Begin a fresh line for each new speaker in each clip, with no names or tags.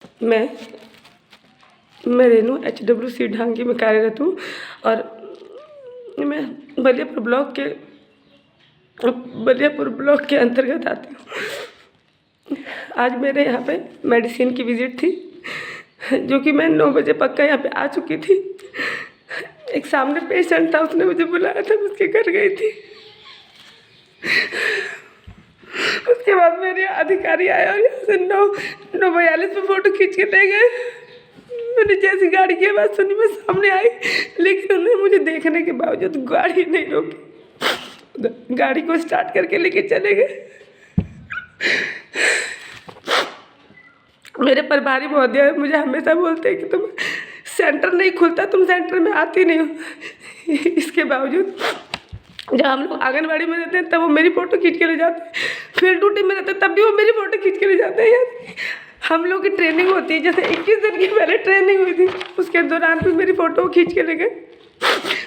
मैं मैं रेनू HWC ढांगी में कार्यरत हूँ और मैं बलियापुर ब्लॉक के अंतर्गत आती हूँ। आज मेरे यहाँ पे मेडिसिन की विज़िट थी, जो कि मैं 9 बजे पक्का यहाँ पे आ चुकी थी। एक सामने पेशेंट था, उसने मुझे बुलाया था, मैं उसके घर गई थी। उसके बाद मेरे अधिकारी आए और यहाँ से 9:42 में फ़ोटो खींच के ले गए। मैंने जैसी गाड़ी की आवाज़ सुनी मैं सामने आई, लेकिन उन्होंने मुझे देखने के बावजूद गाड़ी नहीं रोकी, गाड़ी को स्टार्ट करके लेके चले गए। मेरे प्रभारी महोदय मुझे हमेशा बोलते हैं कि तुम सेंटर नहीं खुलता, तुम सेंटर में आती नहीं हो। इसके बावजूद जब हम लोग आंगनबाड़ी में रहते हैं तब वो मेरी फ़ोटो खींच के ले जाते हैं, फील्ड ड्यूटी में रहते हैं तब भी वो मेरी फ़ोटो खींच के ले जाते हैं। यार हम लोग की ट्रेनिंग होती है, जैसे 21 दिन की पहले ट्रेनिंग हुई थी, उसके दौरान भी मेरी फ़ोटो खींच के ले गए।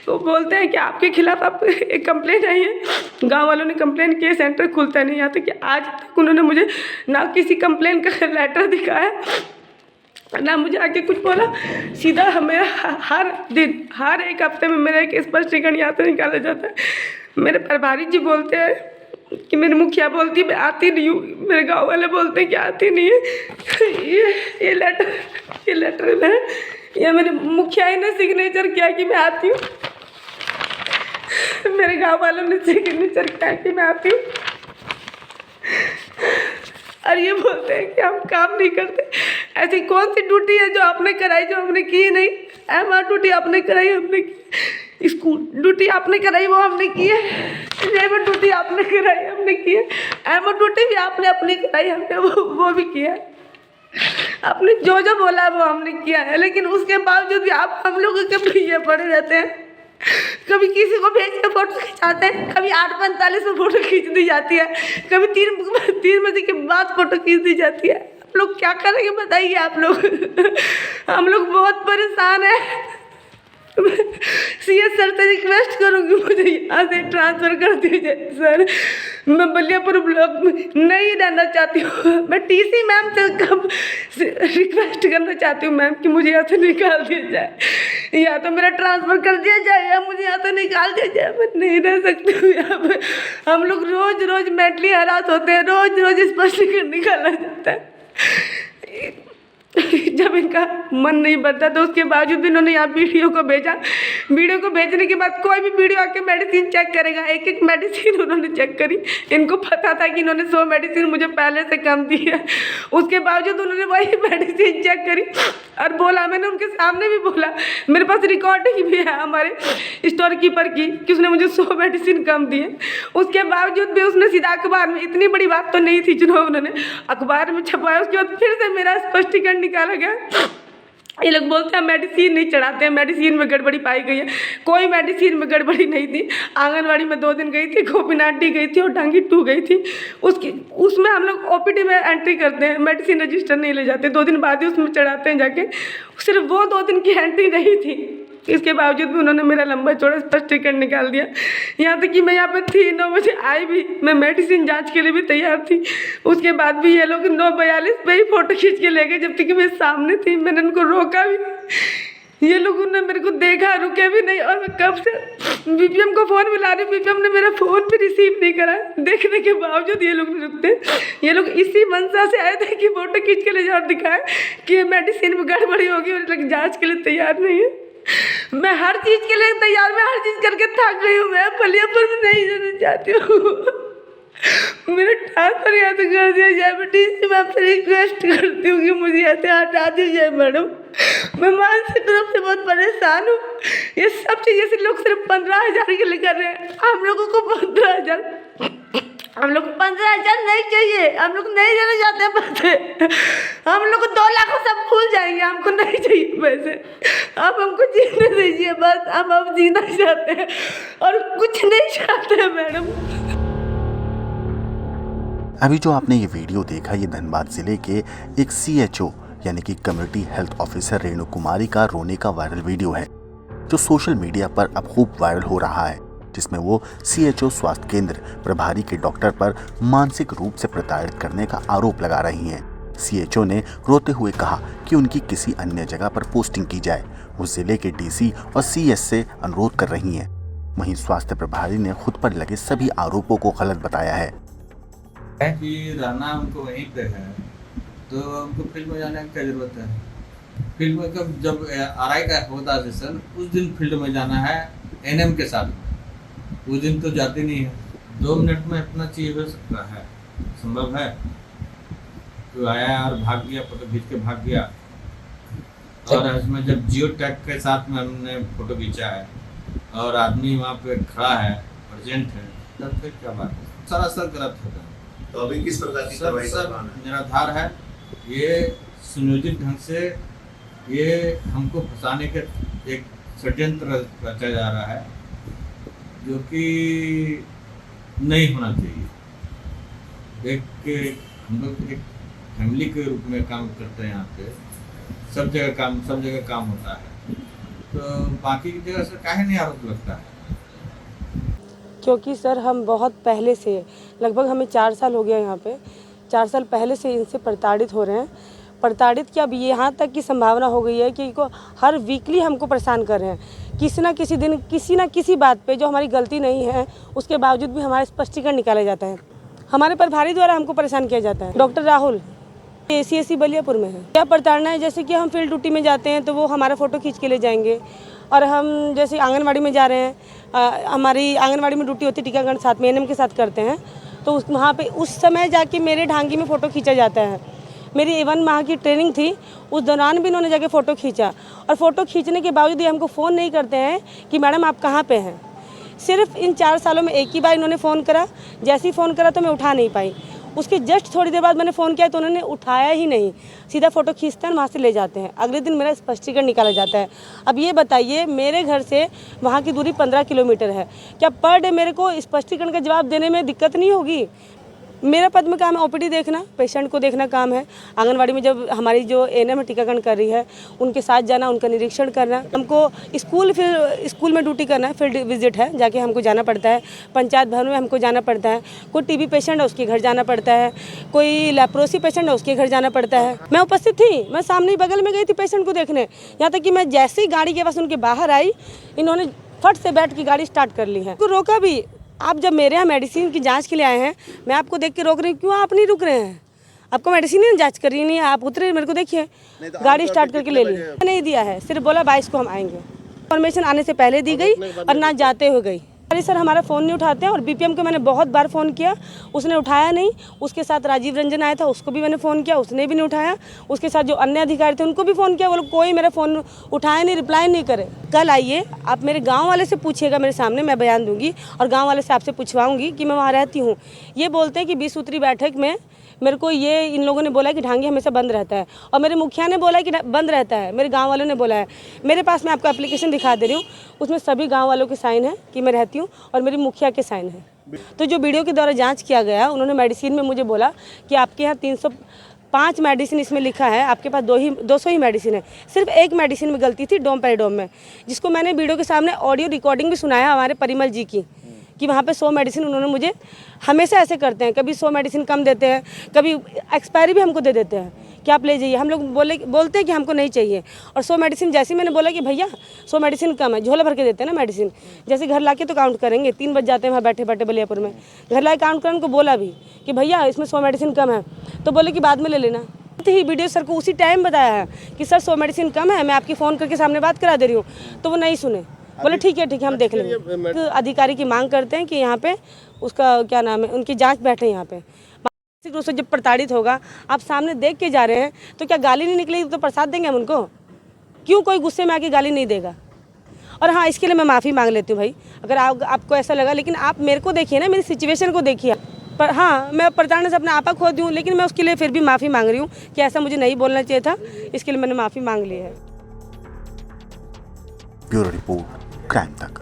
वो बोलते हैं कि आपके खिलाफ़ आप एक कंप्लेंट आई है। गांव वालों ने कंप्लेंट की, सेंटर खुलता नहीं। यहाँ तक कि आज तक उन्होंने मुझे ना किसी कंप्लेंट का लेटर दिखाया, ना मुझे आके कुछ बोला। सीधा हमें हर दिन हर एक हफ्ते में मेरा एक स्पष्टीकरण यहाँ से निकाला जाता है। मेरे प्रभारी जी बोलते हैं कि मेरी मुखिया बोलती है मैं आती नहीं हूँ, मेरे गांव वाले बोलते हैं कि आती नहीं है। ये लेटर में ये मेरे मुखिया ने सिग्नेचर किया कि मैं आती हूँ, मेरे गांव वालों ने सिग्नेचर किया कि मैं आती हूँ, और ये बोलते हैं कि हम काम नहीं करते। ऐसी कौन सी ड्यूटी है जो आपने कराई जो हमने की नहीं? MR ड्यूटी आपने कराई, हमने की। स्कूल ड्यूटी आपने कराई, वो हमने की है। लेबर ड्यूटी आपने कराई, हमने की है। MR ड्यूटी भी आपने अपनी कराई, हमने वो भी किया है। आपने जो जो बोला वो हमने किया है, लेकिन उसके बावजूद भी आप हम लोग के पीछे पड़े रहते हैं। कभी किसी को भेज के फ़ोटो खिंचाते हैं, कभी 8:45 में फ़ोटो खींच दी जाती है, कभी 3 बजे के बाद फ़ोटो खींच दी जाती है। आप लोग क्या करेंगे बताइए आप लोग? हम लोग बहुत परेशान हैं। CS सर से रिक्वेस्ट करूँगी मुझे यहाँ से ट्रांसफ़र कर दीजिए सर। मैं बलियापुर ब्लॉक में नहीं रहना चाहती हूँ। मैं TC मैम से कब रिक्वेस्ट करना चाहती हूँ मैम कि मुझे यहाँ से निकाल दिया जाए, या तो मेरा ट्रांसफ़र कर दिया जाए या मुझे यहाँ से निकाल दिया जाए। मैं नहीं रह सकती हूँ यहाँ पे। हम लोग रोज़ मेंटली हरास होते हैं, रोज़ स्पष्टीकरण निकाला जाता है। जब इनका मन नहीं बढ़ता तो उसके बावजूद भी इन्होंने यहाँ वीडियो को भेजा। वीडियो को भेजने के बाद कोई भी वीडियो आके मेडिसिन चेक करेगा, एक मेडिसिन उन्होंने चेक करी। इनको पता था कि इन्होंने 100 मेडिसिन मुझे पहले से कम दी है, उसके बावजूद उन्होंने वही मेडिसिन चेक करी और बोला, मैंने उनके सामने भी बोला, मेरे पास रिकॉर्डिंग भी है हमारे स्टोर कीपर की कि उसने मुझे 100 मेडिसिन कम दी है। उसके बावजूद भी उसने सीधा अखबार में, इतनी बड़ी बात तो नहीं थी जो उन्होंने अखबार में छपवाया, उसके बाद फिर से मेरा स्पष्टीकरण निकाला गया। ये लोग बोलते हैं मेडिसिन नहीं चढ़ाते हैं, मेडिसिन में गड़बड़ी पाई गई है। कोई मेडिसिन में गड़बड़ी नहीं थी। आंगनवाड़ी में 2 दिन गई थी, गोपीनाथ गई थी और ढांगी 2 गई थी। उसमें हम लोग OPD में एंट्री करते हैं, मेडिसिन रजिस्टर नहीं ले जाते, 2 दिन बाद ही उसमें चढ़ाते हैं जाके। सिर्फ वो 2 दिन की एंट्री नहीं थी, इसके बावजूद भी उन्होंने मेरा लंबा चौड़ा स्पष्टीकरण निकाल दिया। यहाँ तक कि मैं यहाँ पे थी, 9 बजे आई भी, मैं मेडिसिन जांच के लिए भी तैयार थी। उसके बाद भी ये लोग 9:42 पे ही फ़ोटो खींच के ले गए, जब तक कि मैं सामने थी। मैंने उनको रोका भी, ये लोगों ने मेरे को देखा, रुके भी नहीं। और मैं कब से BPM को फ़ोन मिला रही हूँ, BPM ने मेरा फ़ोन भी रिसीव नहीं करा। देखने के बावजूद ये लोग नहीं रुकते। ये लोग इसी मंशा से आए थे कि फ़ोटो खींच के ले जाओ और दिखाएं कि मेडिसिन में गड़बड़ी होगी, और लोग जाँच के लिए तैयार नहीं है। मैं हर चीज़ के लिए तैयार, मैं हर चीज़ करके थक गई हूँ। मैं बलियापुर में नहीं जाना चाहती हूँ। मेरा ट्रांसफ़र यहाँ से कर दिया जाए। मैं TC मैम से रिक्वेस्ट करती हूँ कि मुझे यहाँ से हटा दीजिए मैडम। मैं मानसिक रूप से बहुत परेशान हूँ। ये सब चीज़ें से लोग सिर्फ 15,000 के लिए कर रहे हैं। हम लोगों को 15,000, हम लोग को 15,000 नहीं चाहिए। हम लोग नहीं जाना चाहते पैसे। हम लोग को 2 लाख सब भूल जाएंगे, हमको नहीं चाहिए पैसे। आप हमको जीने दीजिए बस। हम अब जीना चाहते हैं और कुछ नहीं चाहते हैं मैडम।
अभी जो आपने ये वीडियो देखा, ये धनबाद जिले के एक CHO यानी कि कम्युनिटी हेल्थ ऑफिसर रेणु कुमारी का रोने का वायरल वीडियो है, जो सोशल मीडिया पर अब खूब वायरल हो रहा है, जिसमें वो CHO स्वास्थ्य केंद्र प्रभारी के डॉक्टर पर मानसिक रूप से प्रताड़ित करने का आरोप लगा रही हैं। सीएचओ ने रोते हुए कहा कि उनकी किसी अन्य जगह पर पोस्टिंग की जाए। वो जिले के डीसी और सीएस से अनुरोध कर रही हैं। वहीं स्वास्थ्य प्रभारी ने खुद पर लगे सभी आरोपों को गलत बताया है
कि रहना उनको वहीं पे है, तो उनको फील्ड में जाने की क्या जरूरत है। फील्ड में कब जब आरआई का होता है सेशन, उस दिन फील्ड में जाना है एनएम के साथ, उस दिन तो जाते नहीं है। 2 मिनट में इतना चीज हो सकता है, संभव है। तो आया और भाग गया, फोटो खींच के भाग गया। और इसमें जब जियो टैग के साथ में हमने फोटो खींचा है और आदमी वहाँ पे खड़ा है, प्रेजेंट है, तब फिर क्या बात है। सरासर गलत होता है।
तो अभी किस प्रकार की कार्रवाई का प्लान है?
निराधार है। ये सुनियोजित ढंग से ये हमको फंसाने के एक षड्यंत्र रचा जा रहा है, जो कि नहीं होना चाहिए। हम लोग एक फैमिली के रूप में काम करते हैं यहाँ पे, सब जगह काम होता है। तो बाकी की जगह से काहे नहीं आरोप लगता है?
क्योंकि सर हम बहुत पहले से, लगभग हमें 4 साल हो गया यहाँ पे, 4 साल पहले से इनसे प्रताड़ित हो रहे हैं। प्रताड़ित क्या, अब यहाँ तक की संभावना हो गई है कि इनको हर वीकली हमको परेशान कर रहे हैं। किसी ना किसी दिन किसी ना किसी बात पे जो हमारी गलती नहीं है, उसके बावजूद भी हमारा स्पष्टीकरण निकाला जाता है। हमारे प्रभारी द्वारा हमको परेशान किया जाता है। डॉक्टर राहुल ACSC बलियापुर में है। क्या प्रताड़ना है, जैसे कि हम फील्ड ड्यूटी में जाते हैं तो वो हमारा फ़ोटो खींच के ले जाएंगे, और हम जैसे आंगनवाड़ी में जा रहे हैं, हमारी आंगनवाड़ी में ड्यूटी होती है, टीकाकरण साथ में एनएम के साथ करते हैं, तो वहाँ पे उस समय जाके मेरे ढांगी में फ़ोटो खींचा जाता है। मेरी 1 माह की ट्रेनिंग थी, उस दौरान भी इन्होंने जाके फ़ोटो खींचा, और फ़ोटो खींचने के बावजूद ये हमको फ़ोन नहीं करते हैं कि मैडम आप कहाँ पे हैं। सिर्फ इन 4 सालों में एक ही बार इन्होंने फ़ोन करा, जैसे ही फ़ोन करा तो मैं उठा नहीं पाई। उसके जस्ट थोड़ी देर बाद मैंने फ़ोन किया तो उन्होंने उठाया ही नहीं, सीधा फ़ोटो खींचते हैं, वहाँ से ले जाते हैं। अगले दिन मेरा स्पष्टीकरण निकाला जाता है। अब ये बताइए, मेरे घर से वहाँ की दूरी 15 किलोमीटर है, क्या पर डे मेरे को स्पष्टीकरण का जवाब देने में दिक्कत नहीं होगी? मेरा पद में काम है OPD देखना, पेशेंट को देखना काम है। आंगनवाड़ी में जब हमारी जो एनएम टीकाकरण कर रही है, उनके साथ जाना, उनका निरीक्षण करना। हमको स्कूल में ड्यूटी करना है, फील्ड विजिट है, जाके हमको जाना पड़ता है। पंचायत भवन में हमको जाना पड़ता है। कोई TB पेशेंट है, उसके घर जाना पड़ता है। कोई लेप्रोसी पेशेंट है, उसके घर जाना पड़ता है। मैं उपस्थित थी, मैं सामने बगल में गई थी पेशेंट को देखने। यहाँ तक कि मैं जैसे ही गाड़ी के पास उनके बाहर आई, इन्होंने फट से बैठ के गाड़ी स्टार्ट कर ली है। तो रोका भी, आप जब मेरे यहाँ मेडिसिन की जांच के लिए आए हैं, मैं आपको देख के रोक रही हूँ, क्यों आप नहीं रुक रहे हैं? आपको मेडिसिन ही जांच कर रही नहीं है, आप उतरे, मेरे को देखिए, गाड़ी स्टार्ट करके ले ली। नहीं दिया है, सिर्फ बोला 22 को हम आएंगे। इन्फॉर्मेशन आने से पहले दी गई और ना जाते हुए गई। अरे सर, हमारा फ़ोन नहीं उठाते हैं, और BPM को मैंने बहुत बार फ़ोन किया, उसने उठाया नहीं। उसके साथ राजीव रंजन आया था, उसको भी मैंने फ़ोन किया, उसने भी नहीं उठाया। उसके साथ जो अन्य अधिकारी थे उनको भी फ़ोन किया, वो लोग कोई मेरा फ़ोन उठाया नहीं, रिप्लाई नहीं करे। कल आइए, आप मेरे गांव वाले से पूछिएगा, मेरे सामने मैं बयान दूंगी, और गांव वाले से आपसे पूछवाऊंगी कि मैं वहाँ रहती हूँ। ये बोलते हैं कि 20 सूत्री बैठक में मेरे को ये इन लोगों ने बोला है कि ढांगी हमेशा बंद रहता है, और मेरे मुखिया ने बोला है कि बंद रहता है, मेरे गांव वालों ने बोला है। मेरे पास मैं आपको एप्लीकेशन दिखा दे रही हूँ, उसमें सभी गांव वालों के साइन है कि मैं रहती हूँ, और मेरी मुखिया के साइन है। तो जो वीडियो के द्वारा जांच किया गया, उन्होंने मेडिसिन में मुझे बोला कि आपके यहाँ 305 मेडिसिन इसमें लिखा है, आपके पास 200 ही मेडिसिन है। सिर्फ एक मेडिसिन में गलती थी, डोमपेराडोम में, जिसको मैंने वीडियो के सामने ऑडियो रिकॉर्डिंग भी सुनाया हमारे परिमल जी की, कि वहाँ पे 100 मेडिसिन उन्होंने मुझे, हमेशा ऐसे करते हैं, कभी 100 मेडिसिन कम देते हैं, कभी एक्सपायरी भी हमको दे देते हैं कि आप ले जाइए। हम लोग बोलते हैं कि हमको नहीं चाहिए, और 100 मेडिसिन जैसे ही मैंने बोला कि भैया 100 मेडिसिन कम है, झोला भर के देते हैं ना मेडिसिन, जैसे घर ला के तो काउंट करेंगे, 3 बज जाते हैं वहाँ बैठे बैठे बलियापुर में, घर ला के काउंट करने को बोला भी कि भैया इसमें 100 मेडिसिन कम है, तो बोले कि बाद में ले लेना। ही वीडियो सर को उसी टाइम बताया है कि सर 100 मेडिसिन कम है, मैं आपकी फ़ोन करके सामने बात करा दे रही हूँ, तो वो नहीं सुने, बोले ठीक है हम देख लेंगे। तो अधिकारी की मांग करते हैं कि यहाँ पे उसका क्या नाम है, उनकी जांच बैठे यहाँ पे। मानसिक रूप से जब प्रताड़ित होगा, आप सामने देख के जा रहे हैं, तो क्या गाली नहीं निकलेगी तो प्रसाद देंगे हम उनको? क्यों कोई गुस्से में आके गाली नहीं देगा? और हाँ, इसके लिए मैं माफ़ी मांग लेती हूँ भाई, अगर आपको ऐसा लगा, लेकिन आप मेरे को देखिए ना, मेरी सिचुएशन को देखिए। पर हाँ, मैं प्रताड़ना से अपना आपा खो दूँ, लेकिन मैं उसके लिए फिर भी माफ़ी मांग रही हूँ कि ऐसा मुझे नहीं बोलना चाहिए था, इसके लिए मैंने माफ़ी मांग ली है।
ब्यूरो रिपोर्ट, क्राइम तक।